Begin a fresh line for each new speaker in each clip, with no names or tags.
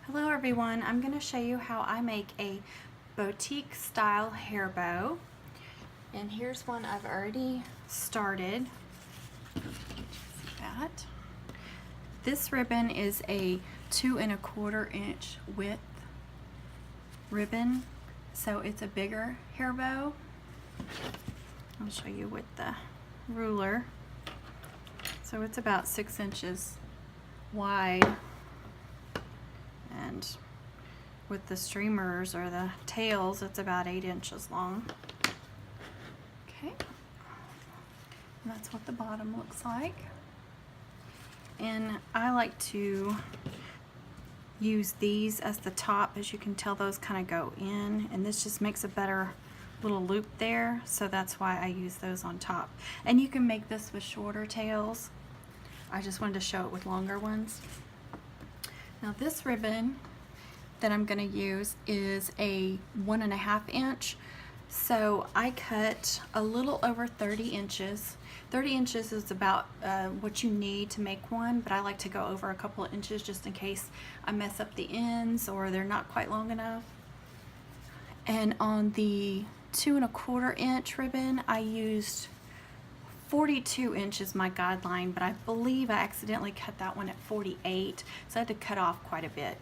Hello everyone, I'm going to show you how I make a boutique style hair bow. And here's one I've already started. See that? This ribbon is a 2 1/4 inch width ribbon, so it's a bigger hair bow. I'll show you with the ruler. So it's about 6 inches wide, and with the streamers or the tails, it's about 8 inches long. Okay, and that's what the bottom looks like. And I like to use these as the top. As you can tell, those kind of go in, and this just makes a better little loop there, so that's why I use those on top. And you can make this with shorter tails. I just wanted to show it with longer ones. Now this ribbon that I'm going to use is a 1 1/2 inch. So I cut a little over 30 inches. 30 inches is about what you need to make one, but I like to go over a couple of inches just in case I mess up the ends or they're not quite long enough. And on the 2 1/4 inch ribbon, I used 42 inches my guideline, but I believe I accidentally cut that one at 48, so I had to cut off quite a bit.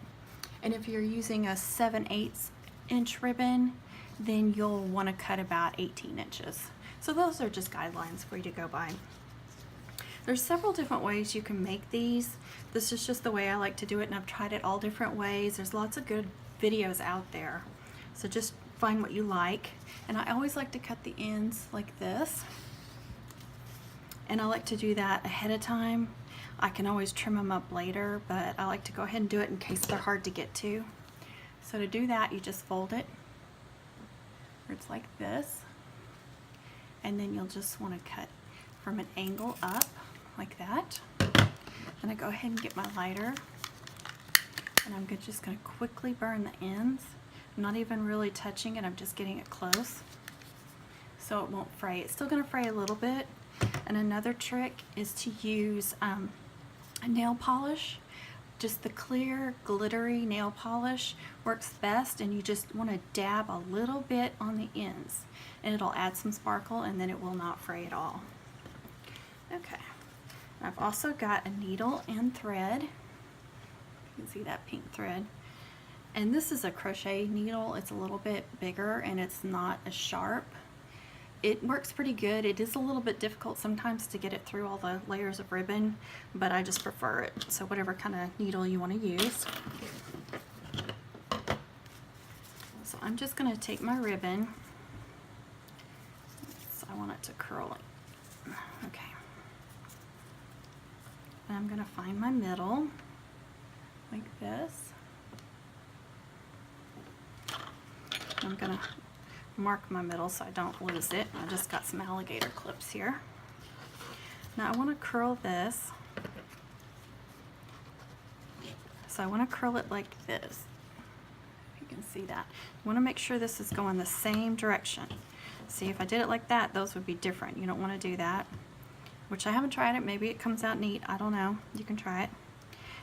And if you're using a 7/8 inch ribbon, then you'll want to cut about 18 inches. So those are just guidelines for you to go by. There's several different ways you can make these. This is just the way I like to do it, and I've tried it all different ways. There's lots of good videos out there. So just find what you like. And I always like to cut the ends like this. And I like to do that ahead of time. I can always trim them up later, but I like to go ahead and do it in case they're hard to get to. So to do that, you just fold it. It's like this, and then you'll just want to cut from an angle up like that. Then I go ahead and get my lighter, and I'm just going to quickly burn the ends. I'm not even really touching it, I'm just getting it close so it won't fray. It's still going to fray a little bit. And another trick is to use a nail polish. Just the clear, glittery nail polish works best, and you just want to dab a little bit on the ends, and it'll add some sparkle, and then it will not fray at all. Okay, I've also got a needle and thread. You can see that pink thread. And this is a crochet needle. It's a little bit bigger, and it's not as sharp. It works pretty good. It is a little bit difficult sometimes to get it through all the layers of ribbon, but I just prefer it. So whatever kind of needle you want to use. So I'm just going to take my ribbon. So I want it to curl it. Okay. And I'm going to find my middle like this. I'm going to mark my middle so I don't lose it. I just got some alligator clips here. Now I want to curl this. So I want to curl it like this. You can see that. You want to make sure this is going the same direction. See, if I did it like that, those would be different. You don't want to do that. Which I haven't tried it. Maybe it comes out neat. I don't know. You can try it.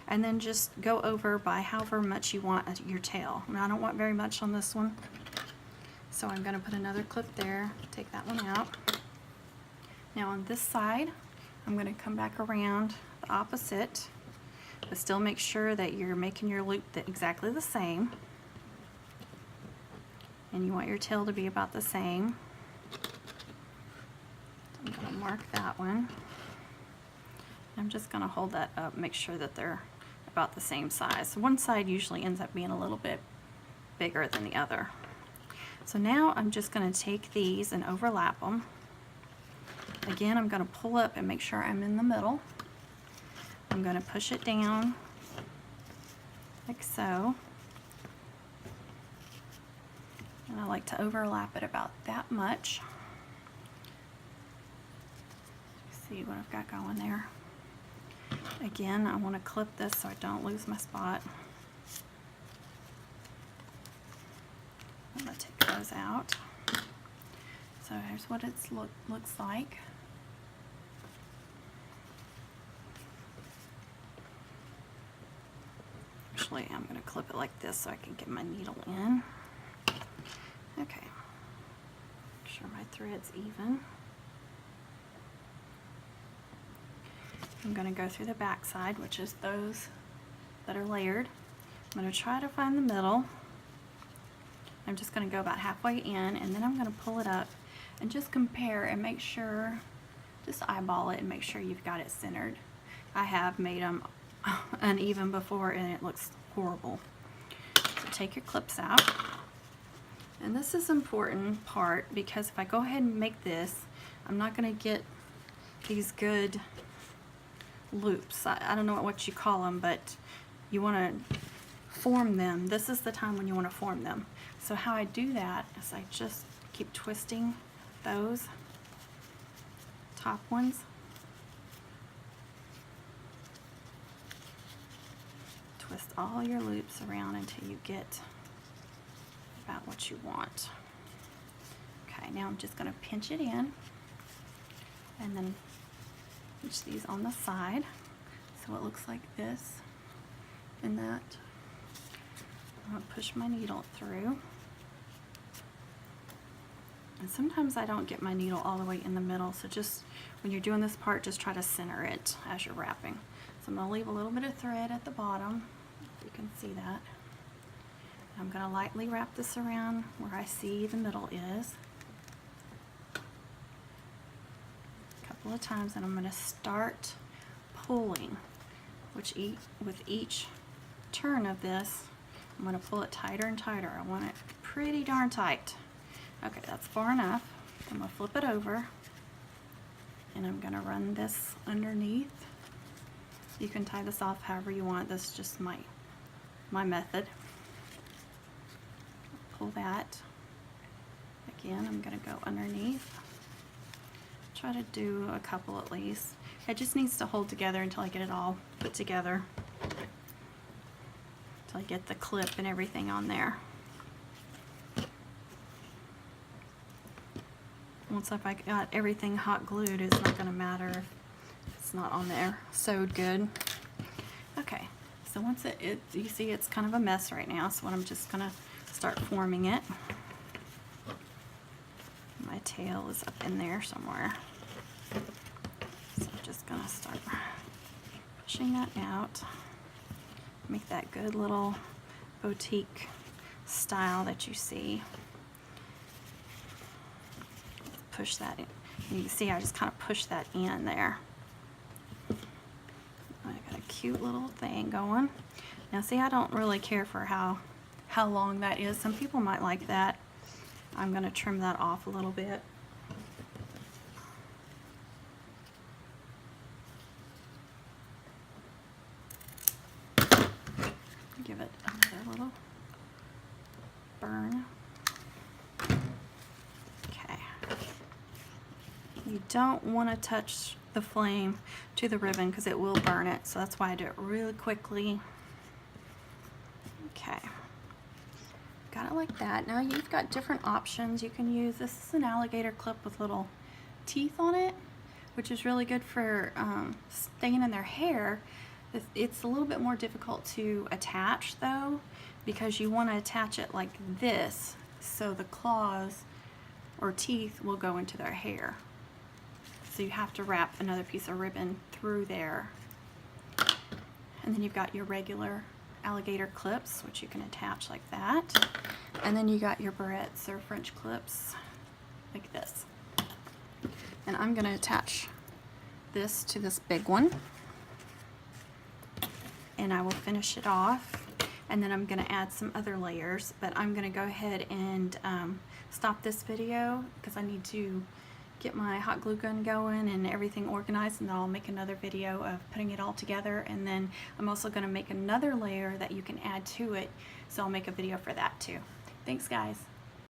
And then just go over by however much you want your tail. Now I don't want very much on this one. So I'm going to put another clip there, take that one out. Now on this side, I'm going to come back around the opposite, but still make sure that you're making your loop exactly the same. And you want your tail to be about the same. I'm going to mark that one. I'm just going to hold that up, make sure that they're about the same size. One side usually ends up being a little bit bigger than the other. So now I'm just going to take these and overlap them. Again, I'm going to pull up and make sure I'm in the middle. I'm going to push it down like so. And I like to overlap it about that much. See what I've got going there. Again, I want to clip this so I don't lose my spot. I'm going to take those out. So here's what it looks like. Actually, I'm going to clip it like this so I can get my needle in. Okay. Make sure my thread's even. I'm going to go through the back side, which is those that are layered. I'm going to try to find the middle. I'm just going to go about halfway in, and then I'm going to pull it up and just compare and make sure, just eyeball it and make sure you've got it centered. I have made them uneven before and it looks horrible. So take your clips out. And this is an important part, because if I go ahead and make this, I'm not going to get these good loops. I don't know what you call them, but you want to form them. This is the time when you want to form them. So how I do that is I just keep twisting those top ones. Twist all your loops around until you get about what you want. Okay, now I'm just going to pinch it in and then pinch these on the side so it looks like this and that. I'm going to push my needle through. And sometimes I don't get my needle all the way in the middle, so just when you're doing this part, just try to center it as you're wrapping. So I'm going to leave a little bit of thread at the bottom, if you can see that. I'm going to lightly wrap this around where I see the middle is. A couple of times, and I'm going to start pulling, with each turn of this, I'm going to pull it tighter and tighter. I want it pretty darn tight. Okay, that's far enough. I'm going to flip it over, and I'm going to run this underneath. You can tie this off however you want. This is just my method. Pull that. Again, I'm going to go underneath. Try to do a couple at least. It just needs to hold together until I get it all put together. Until I get the clip and everything on there. Once I've got everything hot glued, it's not going to matter if it's not on there sewed good. Okay, so once you see it's kind of a mess right now, so I'm just going to start forming it. My tail is up in there somewhere. So I'm just going to start pushing that out. Make that good little boutique style that you see. Push that in. You can see I just kind of push that in there. I got a cute little thing going. Now see, I don't really care for how long that is. Some people might like that. I'm going to trim that off a little bit. Give it another little burn. Okay. You don't want to touch the flame to the ribbon because it will burn it, so that's why I do it really quickly. Okay. Got it like that. Now you've got different options you can use. This is an alligator clip with little teeth on it, which is really good for staying in their hair. It's a little bit more difficult to attach though, because you want to attach it like this so the claws or teeth will go into their hair. So you have to wrap another piece of ribbon through there. And then you've got your regular alligator clips, which you can attach like that. And then you got your barrettes or French clips like this. And I'm going to attach this to this big one. And I will finish it off. And then I'm going to add some other layers. But I'm going to go ahead and stop this video because I need to get my hot glue gun going and everything organized, and then I'll make another video of putting it all together. And then I'm also going to make another layer that you can add to it, so I'll make a video for that too. Thanks guys.